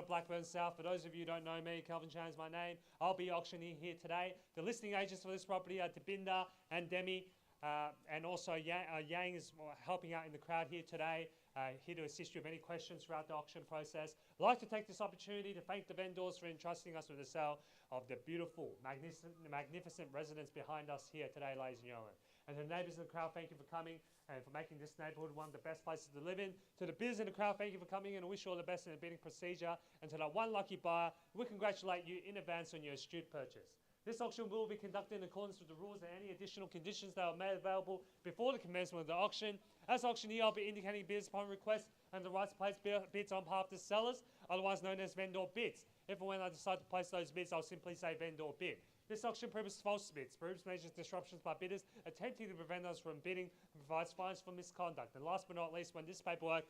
Blackburn South. For those of you who don't know me, Calvin Chan's my name. I'll be auctioneer here today. The listing agents for this property are Tabinda and Demi, and also Yang is helping out in the crowd here today, here to assist you with any questions throughout the auction process. I'd like to take this opportunity to thank the vendors for entrusting us with the sale of the beautiful, magnificent residence behind us here today, ladies and gentlemen. And to the neighbours in the crowd, thank you for coming and for making this neighbourhood one of the best places to live in. To the bidders in the crowd, thank you for coming in and wish you all the best in the bidding procedure. And to that one lucky buyer, we congratulate you in advance on your astute purchase. This auction will be conducted in accordance with the rules and any additional conditions that are made available before the commencement of the auction. As auctioneer, I'll be indicating bids upon request and the right to place bids on behalf of the sellers, otherwise known as vendor bids. If and when I decide to place those bids, I'll simply say vendor bid. This auction prohibits false bids, prohibits major disruptions by bidders, attempting to prevent us from bidding, and provides fines for misconduct. And last but not least, when this paperwork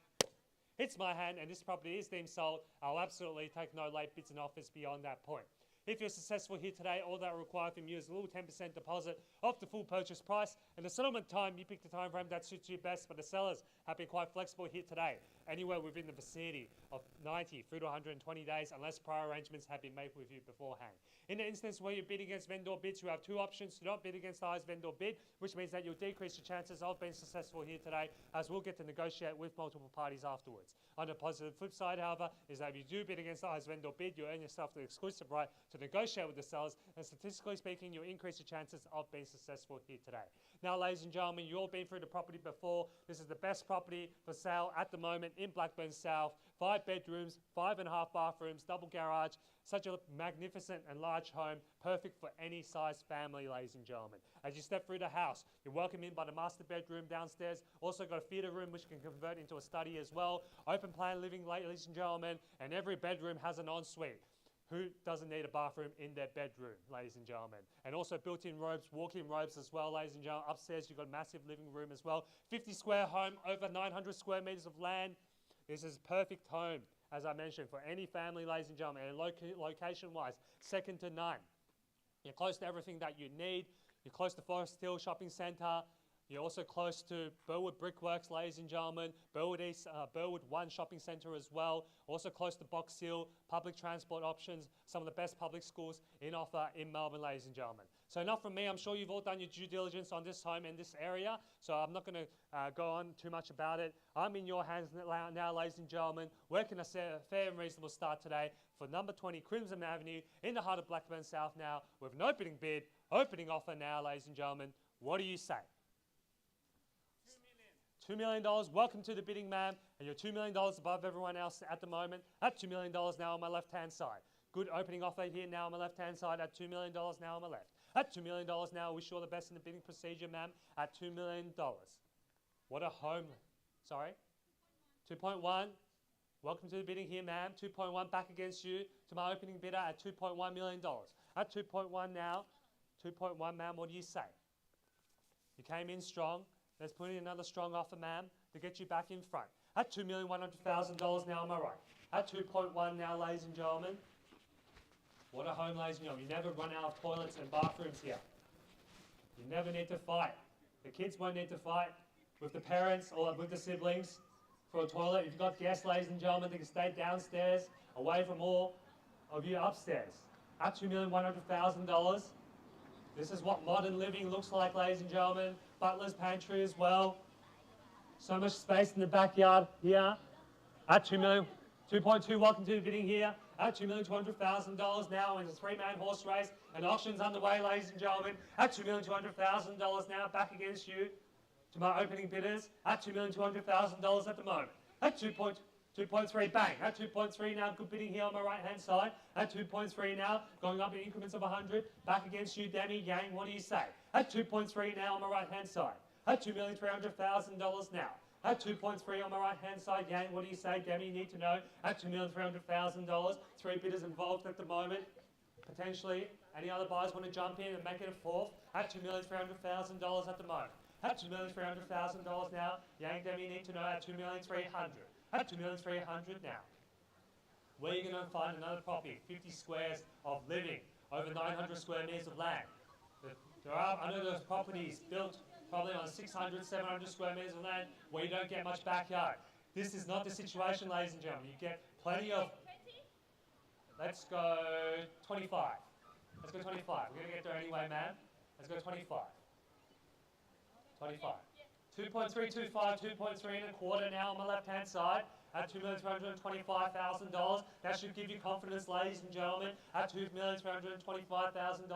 hits my hand and this property is deemed sold, I'll absolutely take no late bids and offers beyond that point. If you're successful here today, all that required from you is a little 10% deposit of the full purchase price. And the settlement time, you pick the time frame that suits you best, but the sellers have been quite flexible here today, anywhere within the vicinity of 90 through to 120 days, unless prior arrangements have been made with you beforehand. In the instance where you bid against vendor bids, you have two options: to not bid against the highest vendor bid, which means that you'll decrease your chances of being successful here today, as we'll get to negotiate with multiple parties afterwards. On the positive flip side, however, is that if you do bid against the highest vendor bid, you earn yourself the exclusive right to negotiate with the sellers, and statistically speaking, you'll increase your chances of being successful here today. Now, ladies and gentlemen, you've all been through the property before. This is the best property for sale at the moment in Blackburn South. 5 bedrooms, 5.5 bathrooms, double garage. Such a magnificent and large home, perfect for any size family, ladies and gentlemen. As you step through the house, you're welcomed in by the master bedroom downstairs. Also got a theatre room which can convert into a study as well. Open plan living, ladies and gentlemen, and every bedroom has an ensuite. Who doesn't need a bathroom in their bedroom, ladies and gentlemen? And also built-in robes, walk-in robes as well, ladies and gentlemen. Upstairs, you've got a massive living room as well. 50 square home, over 900 square metres of land. This is a perfect home, as I mentioned, for any family, ladies and gentlemen. And location-wise, second to none. You're close to everything that you need. You're close to Forest Hill Shopping Centre. You're also close to Burwood Brickworks, ladies and gentlemen, Burwood East, Burwood 1 Shopping Centre as well. Also close to Box Hill, public transport options, some of the best public schools in offer in Melbourne, ladies and gentlemen. So enough from me. I'm sure you've all done your due diligence on this home and this area, so I'm not going to go on too much about it. I'm in your hands now, ladies and gentlemen. Where can I say a fair and reasonable start today for number 20 Crimson Avenue in the heart of Blackburn South now, with an opening bid, opening offer now, ladies and gentlemen. What do you say? $2 million. Welcome to the bidding, ma'am. And you're $2 million above everyone else at the moment. At $2 million now on my left-hand side. Good opening offer here now on my left-hand side at $2 million now on my left. At $2 million now, wish you all the best in the bidding procedure, ma'am, at $2 million. What a home. Sorry? 2.1. Welcome to the bidding here, ma'am. 2.1 back against you to my opening bidder at $2.1 million. At 2.1 now. 2.1, ma'am, what do you say? You came in strong. Let's put in another strong offer, ma'am, to get you back in front. At $2,100,000 now on my right. At 2.1 now, ladies and gentlemen. What a home, ladies and gentlemen. You never run out of toilets and bathrooms here. You never need to fight. The kids won't need to fight with the parents or with the siblings for a toilet. If you've got guests, ladies and gentlemen, they can stay downstairs, away from all of you upstairs. At $2,100,000. This is what modern living looks like, ladies and gentlemen. Butler's pantry as well. So much space in the backyard here. At $2.2, welcome to the bidding here. At $2,200,000 now in a 3-man horse race. And auction's underway, ladies and gentlemen. At $2,200,000 now, back against you to my opening bidders. At $2,200,000 at the moment. At 2.3, bang. At 2.3 now, good bidding here on my right-hand side. At 2.3 now, going up in increments of 100. Back against you, Demi, Yang, what do you say? At 2.3 now on my right-hand side. At $2,300,000 now. At 2.3 on my right-hand side, Yang, what do you say? Demi, you need to know. At $2,300,000, 3 bidders involved at the moment. Potentially, any other buyers want to jump in and make it a fourth? At $2,300,000 at the moment. At $2,300,000 now, Yang, Demi, you need to know. At $2,300,000. At $2,300,000 now. Where are you going to find another property? 50 squares of living, over 900 square metres of land. I know those properties built probably on 600, 700 square metres of land where you don't get much backyard. This is not the situation, ladies and gentlemen. You get plenty of Let's go 25. Let's go 25. We're going to get there anyway, man. Let's go 25. 25. 2.325, 2.3 and a quarter now on my left-hand side at $2,325,000. That should give you confidence, ladies and gentlemen, at $2,325,000 at the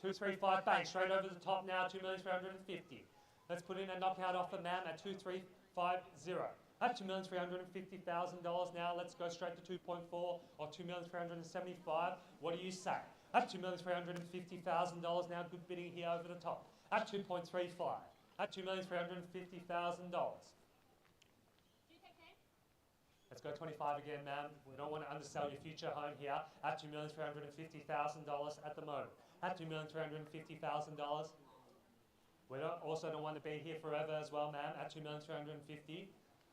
235 bang, straight over the top now, 2,350,000. Let's put in a knockout offer, ma'am, at 2,350. At $2,350,000 now, let's go straight to 2.4 or 2,375,000. What do you say? At $2,350,000 now, good bidding here over the top. At 2.35. At $2,350,000. Let's go 25 again, ma'am. We don't want to undersell your future home here. At $2,350,000 at the moment. At $2,350,000. We also don't want to be here forever as well, ma'am. At $2,350,000.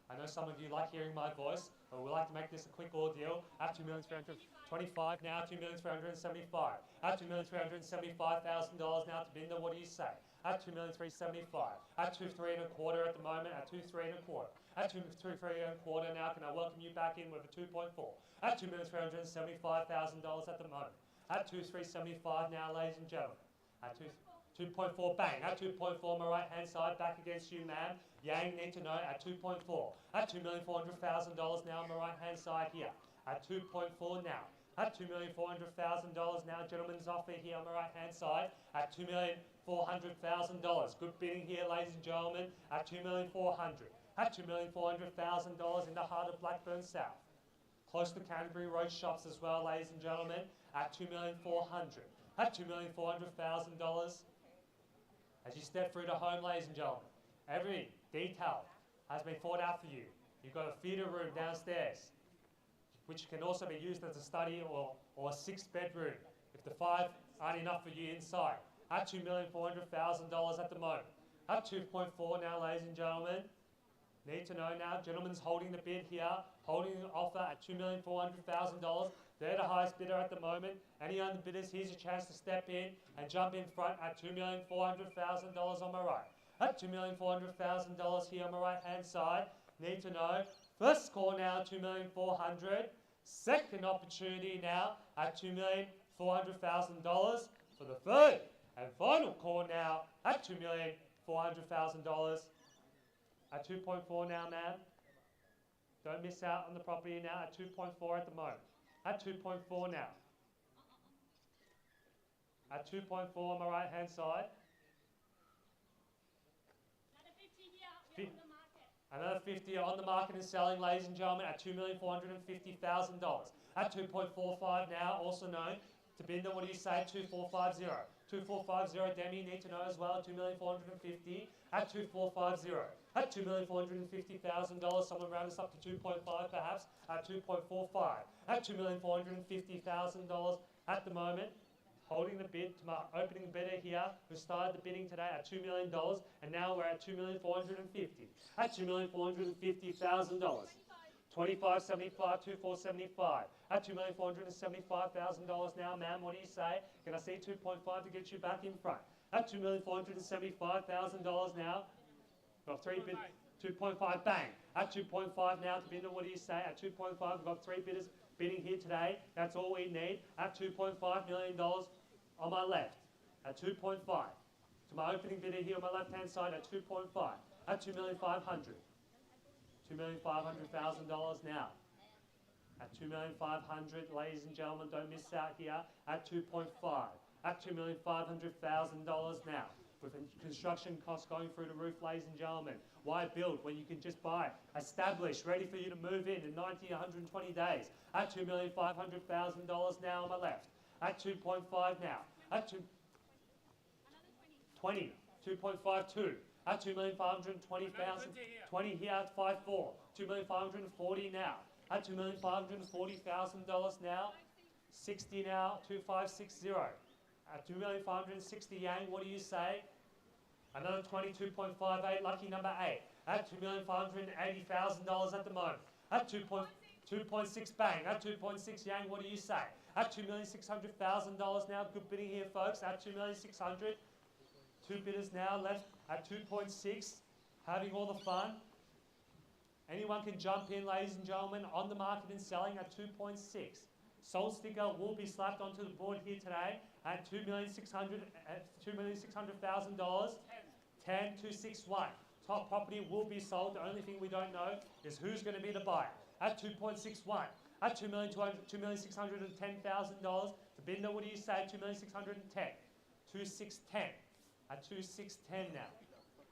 I know some of you like hearing my voice, but we like to make this a quick ordeal. At $2,325,000 now, $2,375,000. At $2,375,000 now, Tabinda, what do you say? At $2,375,000. At 2.3 and a quarter at the moment. At 2.3 and a quarter. At 2.3 and a quarter now, can I welcome you back in with a 2.4? At $2,375,000 at the moment. At 2,375 now, ladies and gentlemen. At 2.4 bang. At 2.4 my right hand side, back against you, ma'am. Yang need to know at 2.4. At $2,400,000 now on my right hand side here. At 2.4 now. At $2,400,000 now, gentlemen's offer here on my right hand side at $2,400,000. Good bidding here, ladies and gentlemen, at $2,400,000. At $2,400,000 in the heart of Blackburn South. Close to Canterbury Road shops as well, ladies and gentlemen, at $2,400,000. At $2,400,000. As you step through the home, ladies and gentlemen, every detail has been thought out for you. You've got a theatre room downstairs, which can also be used as a study or a 6-bedroom if the 5 aren't enough for you inside. At $2,400,000 at the moment. At 2.4 now, ladies and gentlemen. Need to know now, gentlemen's holding the bid here, holding the offer at $2,400,000. They're the highest bidder at the moment. Any other bidders, here's your chance to step in and jump in front at $2,400,000 on my right. At $2,400,000 here on my right hand side. Need to know. First score now, $2,400,000. Second opportunity now at $2,400,000 for the third and final call now at $2,400,000. At 2.4 now, ma'am. Don't miss out on the property now at 2.4 at the moment. At 2.4 now. At 2.4 on my right hand side. Another 50 on the market and selling, ladies and gentlemen, at $2,450,000. At 2.45 now, also known. Tabinda, what do you say? 2,450. 2,450, Demi, need to know as well. 2,450,000 at 2,450. At $2,450,000, someone round us up to 2.5 perhaps. At 2.45. At $2,450,000 at the moment. Holding the bid to my opening bidder here, who started the bidding today at $2 million, and now we're at $2,450,000. At $2,450,000. 25.75, 24.75. At $2,475,000 now, ma'am, what do you say? Can I see 2.5 to get you back in front? At $2,475,000 now. Got 3 bids, 2.5 bang. At 2.5 now, Tabinda, what do you say? At 2.5, we've got 3 bidders bidding here today. That's all we need. At $2.5 million on my left. At 2.5. To my opening bidder here on my left-hand side at 2.5. At $2,500,000. $2,500,000 now. At $2,500,000, ladies and gentlemen, don't miss out here. At 2.5. At $2,500,000 now. With construction costs going through the roof, ladies and gentlemen. Why build when you can just buy, establish, ready for you to move in 90, 120 days. At $2,500,000 now on my left. At 2.5 now. At 20. 2.52. At $2,520,000. 20 here at 5.4. $2,540,000 now. At $2,540,000 now. 60 now. 2,560. At $2,560,000 Yang, what do you say? Another 22.58, lucky number 8. At $2,580,000 at the moment. At 2.6 bang. At 2.6 Yang, what do you say? At $2,600,000 now. Good bidding here, folks. At $2,600,000. 2 bidders now left at 2.6. Having all the fun. Anyone can jump in, ladies and gentlemen, on the market and selling at 2.6. sold sticker will be slapped onto the board here today at $2,600,000. 10,261. Top property will be sold. The only thing we don't know is who's going to be the buyer. At 2.61. At $2,610,000. Tabinda, what do you say? 2,610. 2,610. At 2,610 now.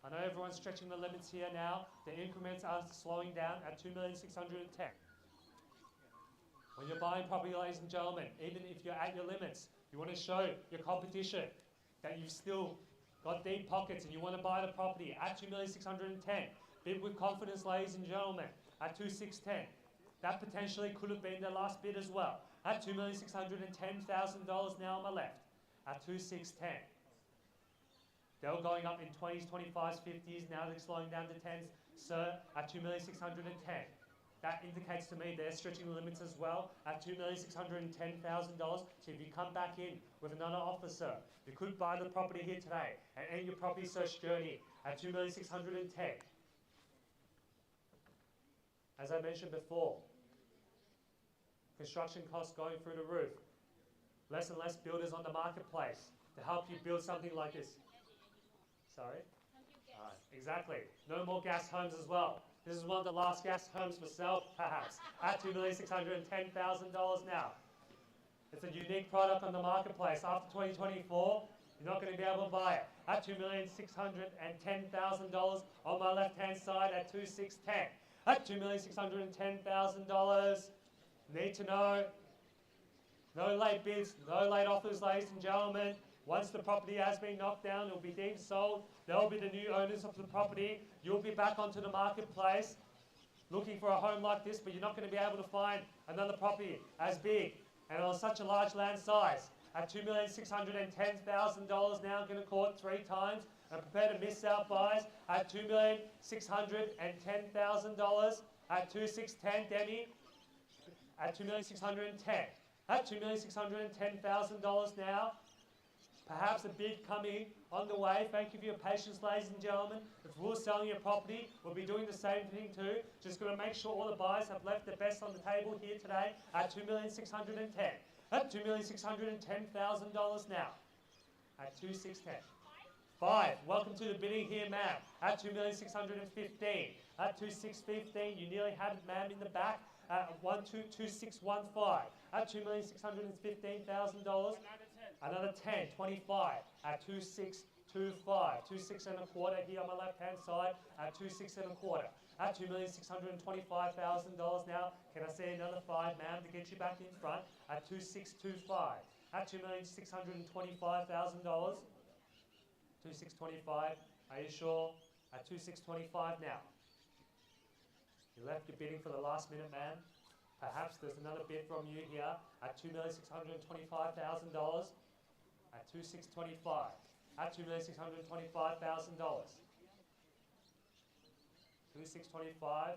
I know everyone's stretching the limits here now. The increments are slowing down at 2,610. When you're buying property, ladies and gentlemen, even if you're at your limits, you want to show your competition that you've still got deep pockets and you want to buy the property at 2,610. Bid with confidence, ladies and gentlemen, at 2,610. That potentially could have been their last bid as well. At $2,610,000 now on my left. At 2,610. They were going up in 20s, 25s, 50s. Now they're slowing down to 10s. Sir, at 2,610. That indicates to me they're stretching the limits as well at $2,610,000. So if you come back in with another offer, sir, you could buy the property here today and end your property search journey at $2,610,000. As I mentioned before, construction costs going through the roof. Less and less builders on the marketplace to help you build something like this. Sorry? Exactly. No more gas homes as well. This is one of the last gas homes for sale, perhaps, at $2,610,000 now. It's a unique product on the marketplace. After 2024, you're not going to be able to buy it. At $2,610,000 on my left-hand side at 2,610. At $2,610,000. Need to know. No late bids, no late offers, ladies and gentlemen. Once the property has been knocked down, it will be deemed sold. They'll be the new owners of the property. You'll be back onto the marketplace looking for a home like this, but you're not going to be able to find another property as big and on such a large land size. At $2,610,000 now, going to court 3 times and prepare to miss out buys at $2,610,000 at 2,610, Demi, at $2,610,000. At $2,610,000 now. Perhaps a bid coming on the way. Thank you for your patience, ladies and gentlemen. If we're selling your property, we'll be doing the same thing too. Just going to make sure all the buyers have left the best on the table here today at $2,610,000. At $2,610,000 now. At 2,610. 5. Welcome to the bidding here, ma'am. At $2,615,000. At 2,615, you nearly had it, ma'am, in the back. At 1,22615. At $2,615,000. Another 10, 25 at 2,625, 2,6 and a quarter here on my left-hand side at 2,6 and a quarter. At $2,625,000 now. Can I say another 5, ma'am, to get you back in front at 2,625. At $2,625,000. 2,625. Are you sure? At 2,625 now. You left your bidding for the last minute, ma'am. Perhaps there's another bid from you here at $2,625,000. At 2,625. At $2,625,000. 2,625. Are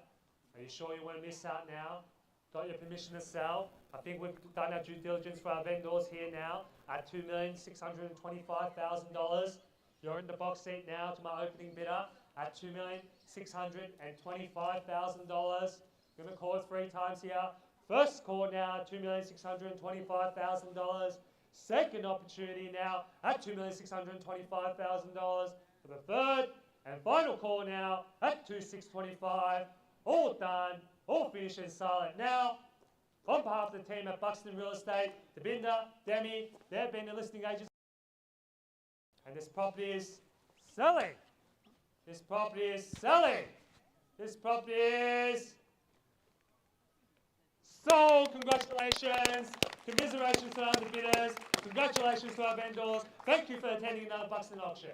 you sure you won't miss out now? Got your permission to sell? I think we've done our due diligence for our vendors here now at $2,625,000. You're in the box seat now to my opening bidder at $2,625,000. Going to call it 3 times here. First call now at $2,625,000. Second opportunity now at $2,625,000 for the third and final call now at 2,625. All done, all finished and silent now. On behalf of the team at Buxton Real Estate, Tabinda, Demi, they've been the listing agents. And this property is selling. This property is selling. This property is sold. Congratulations. Commiserations to our bidders. Congratulations to our vendors. Thank you for attending another Buxton auction.